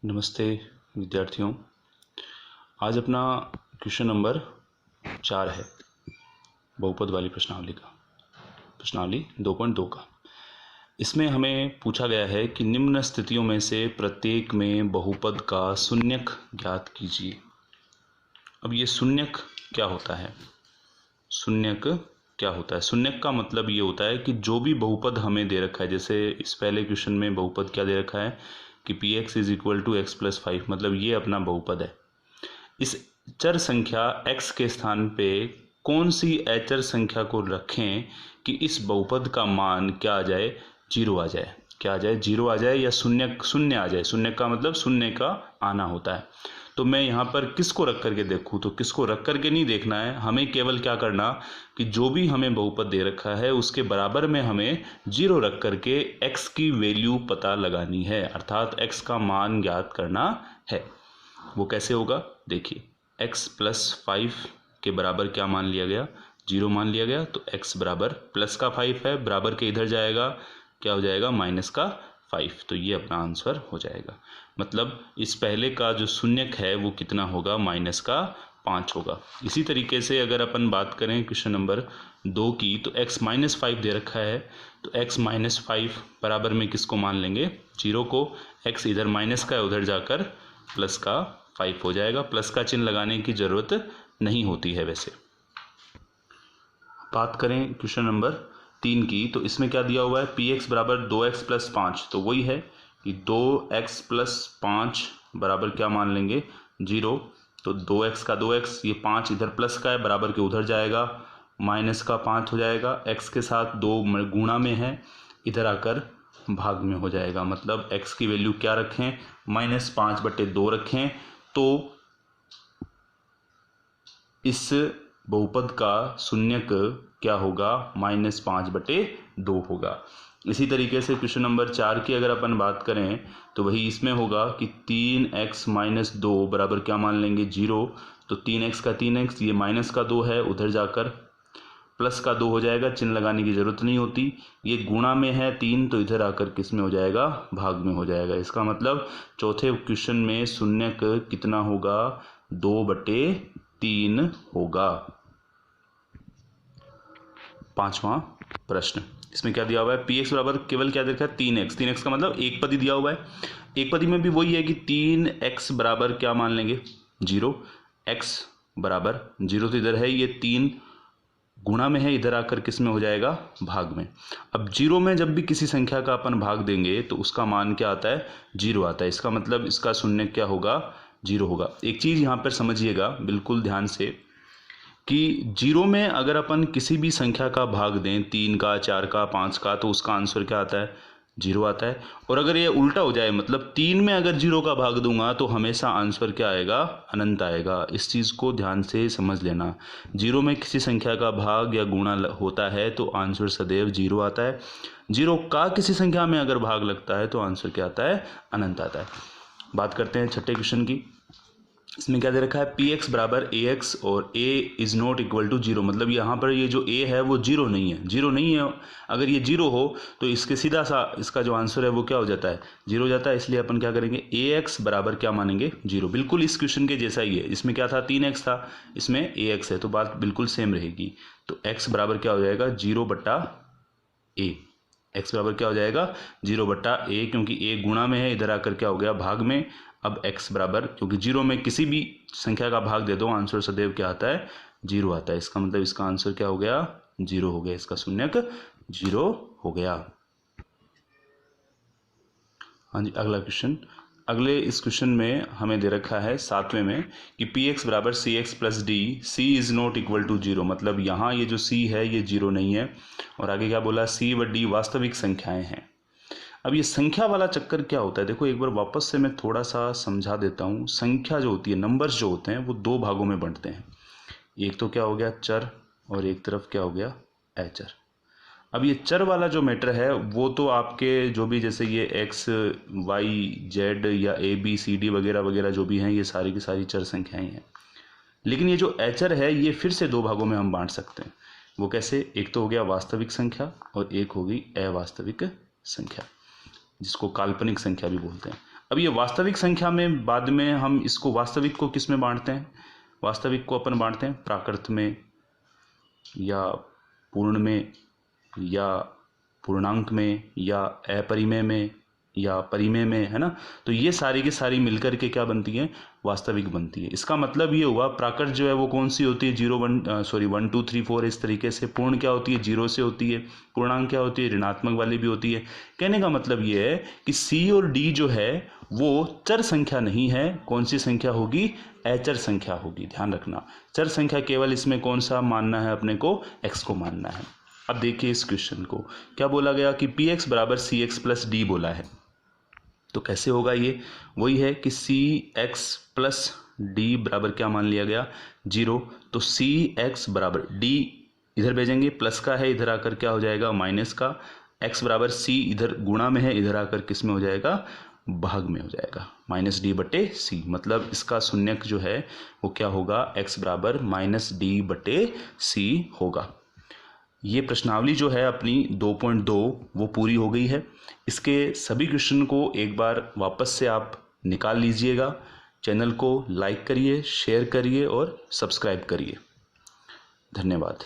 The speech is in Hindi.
नमस्ते विद्यार्थियों। आज अपना क्वेश्चन नंबर 4 है बहुपद वाली प्रश्नावली 2.2 का। इसमें हमें पूछा गया है कि निम्न स्थितियों में से प्रत्येक में बहुपद का शून्यक ज्ञात कीजिए। अब ये शून्यक क्या होता है? शून्यक का मतलब ये होता है कि जो भी बहुपद हमें दे रखा है, जैसे इस पहले क्वेश्चन में बहुपद क्या दे रखा है कि px is equal to X plus 5, मतलब ये अपना बहुपद है। इस चर संख्या x के स्थान पे कौन सी अचर संख्या को रखें कि इस बहुपद का मान क्या आ जाए? जीरो आ जाए। क्या आ जाए? जीरो आ जाए या शून्य आ जाए। शून्य का मतलब शून्य का आना होता है। तो मैं यहाँ पर किसको रख करके देखूँ? तो किसको रख करके नहीं देखना है, हमें केवल क्या करना कि जो भी हमें बहुपद दे रखा है उसके बराबर में हमें जीरो रख करके x की वैल्यू पता लगानी है, अर्थात x का मान ज्ञात करना है। वो कैसे होगा? देखिए, x प्लस 5 के बराबर क्या मान लिया गया? जीरो मान लिया गया। तो x बराबर प्लस का 5 है, बराबर के इधर जाएगा, क्या हो जाएगा? माइनस का 5। तो ये अपना आंसर हो जाएगा। मतलब इस पहले का जो शून्यक है वो कितना होगा? माइनस का 5 होगा। इसी तरीके से अगर अपन बात करें क्वेश्चन नंबर 2 की, तो x माइनस 5 दे रखा है, तो x माइनस 5 बराबर में किसको मान लेंगे? जीरो को। x इधर माइनस का है, उधर जाकर प्लस का 5 हो जाएगा। प्लस का चिन्ह लगाने की जरूरत नहीं होती है। वैसे बात करें क्वेश्चन नंबर 3 की, तो इसमें क्या दिया हुआ है? px बराबर 2x प्लस 5। तो वही है कि 2x प्लस 5 बराबर क्या मान लेंगे? जीरो। तो 2x का 2x, ये 5 इधर प्लस का है, बराबर के उधर जाएगा, माइनस का 5 हो जाएगा। x के साथ 2 गुणा में है, इधर आकर भाग में हो जाएगा। मतलब x की वैल्यू क्या रखें? -5/2 रखें। तो इस बहुपद का शून्यक क्या होगा? -5/2 होगा। इसी तरीके से क्वेश्चन नंबर 4 की अगर अपन बात करें तो वही इसमें होगा कि 3x माइनस 2 बराबर क्या मान लेंगे? जीरो। तो 3x का 3x, ये माइनस का 2 है, उधर जाकर प्लस का 2 हो जाएगा, चिन्ह लगाने की जरूरत नहीं होती। ये गुणा में है 3, तो इधर आकर किस में हो जाएगा? भाग में हो जाएगा। इसका मतलब चौथे क्वेश्चन में शून्यक कितना होगा? 2/3 होगा। 5वां प्रश्न, इसमें क्या दिया हुआ है? px बराबर केवल क्या देखा है? 3x का मतलब एक पदी दिया हुआ है। एक पदी में भी वही है कि 3x बराबर क्या मान लेंगे? जीरो। x बराबर जीरो तो इधर है, ये 3 गुणा में है, इधर आकर किस में हो जाएगा? भाग में। अब जीरो में जब भी किसी संख्या का अपन भाग देंगे तो उसका मान क्या आता है? जीरो आता है। इसका मतलब इसका शून्य क्या होगा? जीरो होगा। एक चीज यहाँ पर समझिएगा बिल्कुल ध्यान से कि जीरो में अगर अपन किसी भी संख्या का भाग दें, 3 का, 4 का, 5 का, तो उसका आंसर क्या आता है? जीरो आता है। और अगर ये उल्टा हो जाए, मतलब 3 में अगर जीरो का भाग दूंगा तो हमेशा आंसर क्या आएगा? अनंत आएगा। इस चीज़ को ध्यान से समझ लेना। जीरो में किसी संख्या का भाग या गुणा होता है तो आंसर सदैव जीरो आता है। जीरो का किसी संख्या में अगर भाग लगता है तो आंसर क्या आता है? अनंत आता है। बात करते हैं छठे क्वेश्चन की। इसमें क्या दे रखा है? px बराबर ax और a is not equal to zero. मतलब यहाँ पर ये जो a है वो जीरो नहीं है। अगर ये जीरो हो तो इसके सीधा सा इसका जो आंसर है वो क्या हो जाता है? जीरो हो जाता है। इसलिए अपन क्या करेंगे? ax बराबर क्या मानेंगे? जीरो। बिल्कुल इस क्वेश्चन के जैसा ही है। इसमें क्या था? 3x था, इसमें ax है, तो बात बिल्कुल सेम रहेगी। तो x बराबर क्या हो जाएगा? 0/a। x बराबर क्या हो जाएगा? 0/a, क्योंकि a गुणा में है, इधर आकर क्या हो गया? भाग में। अब x बराबर, क्योंकि जीरो में किसी भी संख्या का भाग दे दो आंसर सदैव क्या आता है? जीरो आता है। इसका मतलब इसका आंसर क्या हो गया? जीरो हो गया। इसका शून्यक जीरो हो गया। हाँ जी, अगला क्वेश्चन। अगले इस क्वेश्चन में हमें दे रखा है 7वें में कि px बराबर cx plus D, c is not equal to zero. मतलब यहाँ ये जो c है ये जीरो नहीं है। और आगे क्या बोला? c व d वास्तविक संख्याएं हैं। अब ये संख्या वाला चक्कर क्या होता है? देखो एक बार वापस से मैं थोड़ा सा समझा देता हूँ। संख्या जो होती है, नंबर्स जो होते हैं, वो दो भागों में बंटते हैं। एक तो क्या हो गया? चर, और एक तरफ क्या हो गया? अचर। अब ये चर वाला जो मैटर है वो तो आपके जो भी, जैसे ये x, y, z या a b c d वगैरह वगैरह जो भी हैं, ये सारी की सारी चर संख्याएं हैं। लेकिन ये जो अचर है ये फिर से दो भागों में हम बांट सकते हैं। वो कैसे? एक तो हो गया वास्तविक संख्या और एक होगी अवास्तविक संख्या, जिसको काल्पनिक संख्या भी बोलते हैं। अब ये वास्तविक संख्या में बाद में हम इसको वास्तविक को किस में बांटते हैं, वास्तविक को अपन बांटते हैं प्राकृत में या पूर्ण में या पूर्णांक में या अपरिमेय में या परिमेय में, है ना। तो ये सारी की सारी मिलकर के क्या बनती है, वास्तविक बनती है। इसका मतलब ये हुआ प्राकृत जो है वो कौन सी होती है, 1 2 3 4 इस तरीके से। पूर्ण क्या होती है, 0 से होती है। पूर्णांक क्या होती है, ऋणात्मक वाली भी होती है। कहने का मतलब ये है कि सी और डी जो है वो चर संख्या नहीं है। कौन सी संख्या होगी, अचर संख्या होगी। ध्यान रखना, चर संख्या केवल इसमें कौन सा मानना है अपने को, एक्स को मानना है। अब देखिए इस क्वेश्चन को क्या बोला गया कि पी एक्स बराबर सी एक्स प्लस डी बोला है। तो कैसे होगा ये, वही है कि सी एक्स प्लस डी बराबर क्या मान लिया गया, 0। तो सी एक्स बराबर डी इधर भेजेंगे, प्लस का है, इधर आकर क्या हो जाएगा, माइनस का। एक्स बराबर सी इधर गुणा में है, इधर आकर किस में हो जाएगा, भाग में हो जाएगा, माइनस डी बटे सी। मतलब इसका शून्यक जो है वो क्या होगा, एक्स बराबर माइनस डी बटे सी होगा। ये प्रश्नावली जो है अपनी 2.2 वो पूरी हो गई है। इसके सभी क्वेश्चन को एक बार वापस से आप निकाल लीजिएगा। चैनल को लाइक करिए, शेयर करिए और सब्सक्राइब करिए। धन्यवाद।